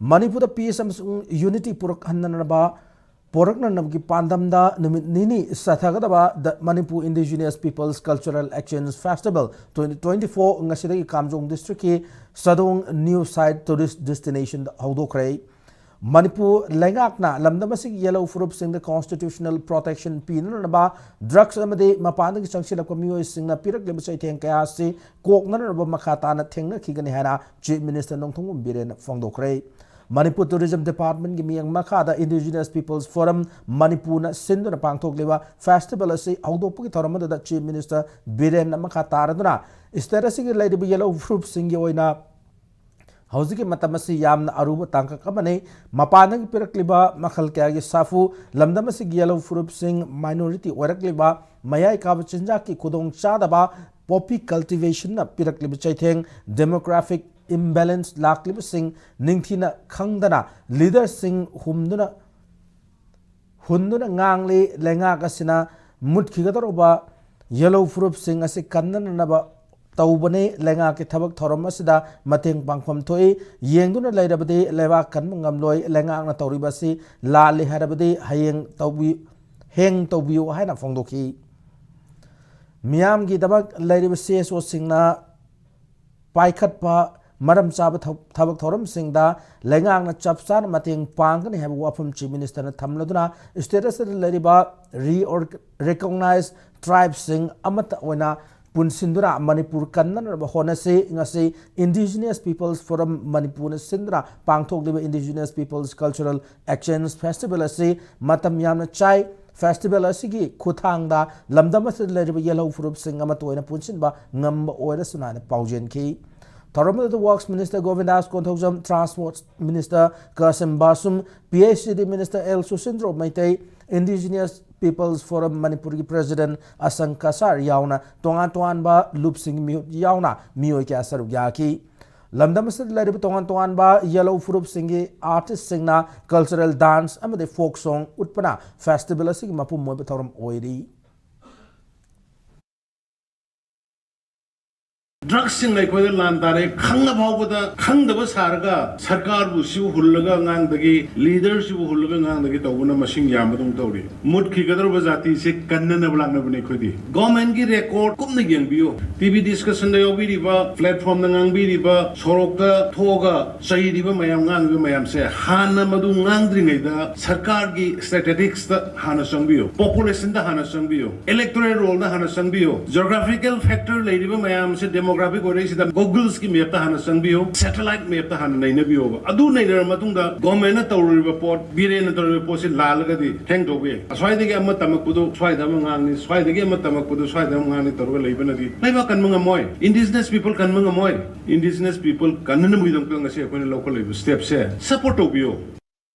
Manipur peace amsung unity purak hannanaba Poraknanamki Pandamda Nini Sathagadaba the Manipur Indigenous Peoples Cultural Actions Festival 2024 Ngasiri Kamjong District Sadong New Side Tourist Destination Haudokray Manipur Lengakna Lamdamasik Yellow Fruit Sing the Constitutional Protection Pinanaba Drugs Amade Mapana Junction Community Singna Pirak Libisay Tenkayasi Koknanaba Makatana Tengna Kiganihana Chief Minister Nongtung Biren Fongdokray Manipur Tourism Department gi miyang makada Indigenous Peoples Forum Manipur na sinduna pangthok leba festival asi audopki thoramada da Chief Minister Biren na makha taraduna isterasi gi laidibu yellow fruit singi oina hausi matam asi yamna aruba tangka kamane mapana gi pirakliba makhal kya gi safu lamdam asi yellow fruit sing minority orakliba mayai ka chinja ki khudong chadaba poppy cultivation na pirakliba chaitheng demographic imbalance laklib sing ningthina khangdana leader sing hunduna ngangle lenga kasina mutkhigadaroba yellow fruit sing ase kannanaba taubane lenga ke thabak thoram asida mateng pangpham thoi yengduna leirabade lewa kanmangam loi lenga na tawribasi la le harabade hayeng tawbi heng tawbiu haina phongdokhi miyam gi dabak leiribase so singna paikhatpa Madam Chaba Tabak Thorum Singh da Lengang na Chapsan Mating Pangan have wafum Chief Minister Tamladuna status Ladiba recognize tribe sing Amata Wana Punsindura Manipur Kanan Honase Ngase Indigenous Peoples Forum Manipur Sindra Pangtok Liba Indigenous Peoples Cultural Actions Festival Ase Matam Yamna Chai Festival Asigi Kutangda Lamdamas Ladiba Yellow Fruit Sing Amatoina Punsinba Number Oida Sunana Paujen Ki Thoramada the Works Minister Govindas Konthokjam, Transport Minister Kasim Basum, PhD Minister El Susindro Maitei, Indigenous Peoples Forum Manipuri President Asang Kasar Yauna, Tongan Ba Loop Sing Yauna, Mioika Sarugaki. Lamdamasad Ladib Tongan Ba Yellow Fruit Singi Artist Singna, Cultural Dance, and the Folk Song Utpana, Festival Sigmapu Mobitorum Oidi. Drugs sing like whether Landare, Kanga Bobada, Kanga Basarga, Sarkar Busu Hulaga Nangdagi, leaders who Hulagang the Gitawuna machine Yamadum Tori. Mud Kikadar Bazati, say Kanana Blanabunekudi. Gomengi record, Kumnagan Bio. TV discussion the Obidiba, platform the Nangbidiba, Soroka, Toga, Saidiba Mayam Mayam say, Hana Madu Nangdringa, Sarkargi statistics the Hana Sangbio, population the Hana Sangbio, electoral roll the Hana Sangbio, geographical factor Ladiba Mayam said demographic oration the Google's ki map hana sangbio satellite map ta hana naina bio adu naina matungda government na tawri report bire na tawri report se lalaga di hang do be aswai de amma tamakpudu swai da mangang ni swai de amma tamakpudu swai da mangang ni torga leiba di leiba kan mga moy indigenous people kan mga moy indigenous people kan na mudam ka ngase ko local level step se support obio